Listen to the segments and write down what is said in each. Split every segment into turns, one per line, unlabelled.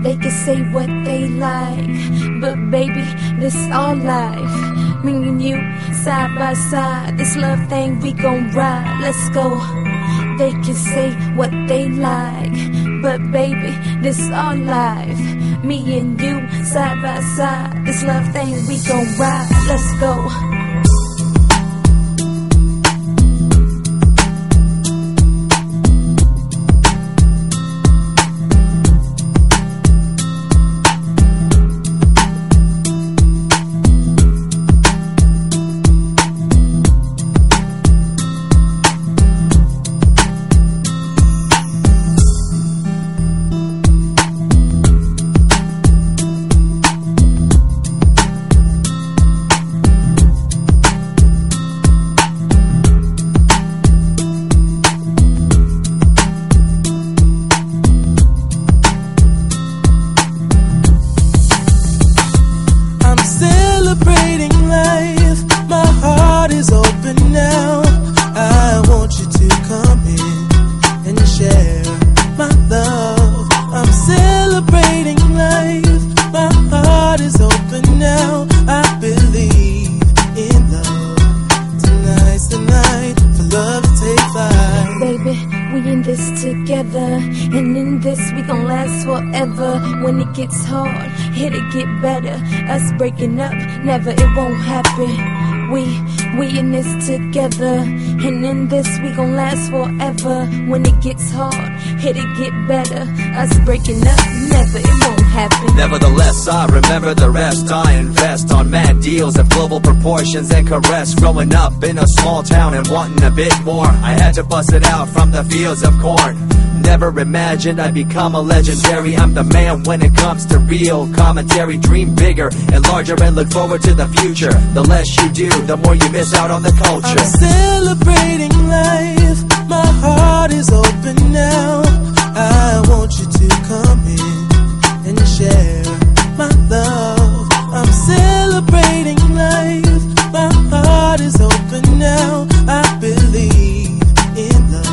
They can say what they like, but baby, this our life. Me and you, side by side, this love thing we gon' ride. Let's go. They can say what they like, but baby, this our life. Me and you, side by side, this love thing we gon' ride. Let's go.
Celebrating life, my heart is open now. I want you to come in and share my love. I'm celebrating life, my heart is open now. I believe in love. Tonight's the night for love to take flight.
Baby, we in this together, and in this we gon' last forever. When it gets hard, it'll get better. Us breaking up, never, it won't happen. We in this together, and in this we gon' last forever. When it gets hard, it'll get better. Us breaking up, never, it won't happen.
Nevertheless, I remember the rest. I invest on mad deals of global proportions and caress. Growing up in a small town and wanting a bit more, I had to bust it out from the fields of corn. Never imagined I'd become a legendary. I'm the man when it comes to real commentary. Dream bigger and larger and look forward to the future. The less you do, the more you miss out on the culture.
I'm celebrating life, my heart is open now. I want you to come in and share my love. I'm celebrating life, my heart is open now. I believe in love.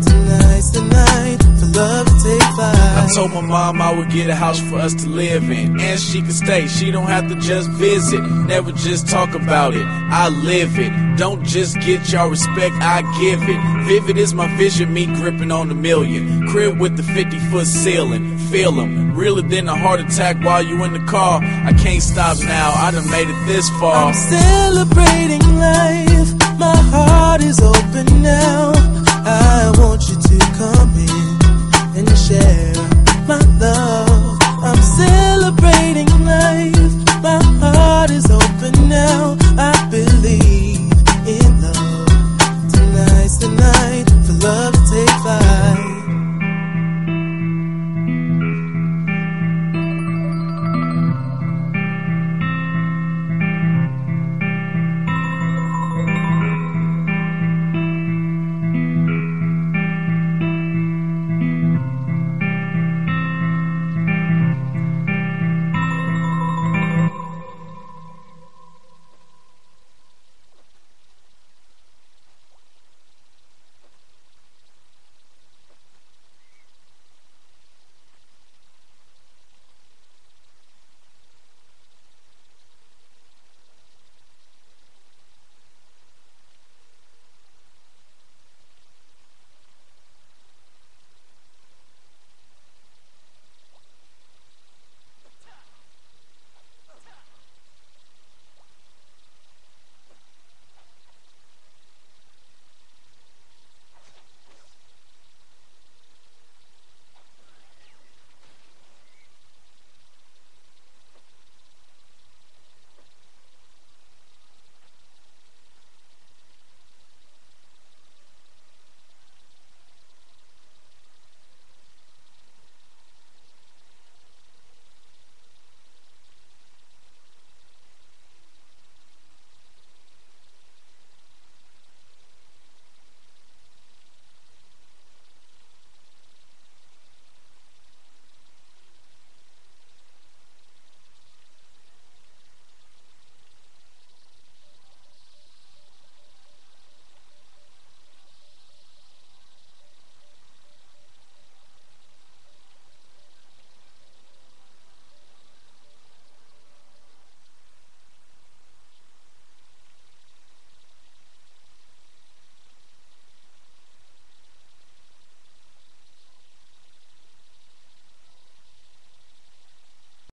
Tonight's the night for love to take flight.
I told my mom I would get a house for us to live in, and she could stay, she don't have to just visit. Never just talk about it, I live it. Don't just get y'all respect, I give it. Vivid is my vision, me gripping on the million. Crib with the 50-foot ceiling, feel 'em. Realer than a heart attack while you in the car. I can't stop now, I done made it this far.
I'm celebrating life, my heart is open now. I want you to come in and share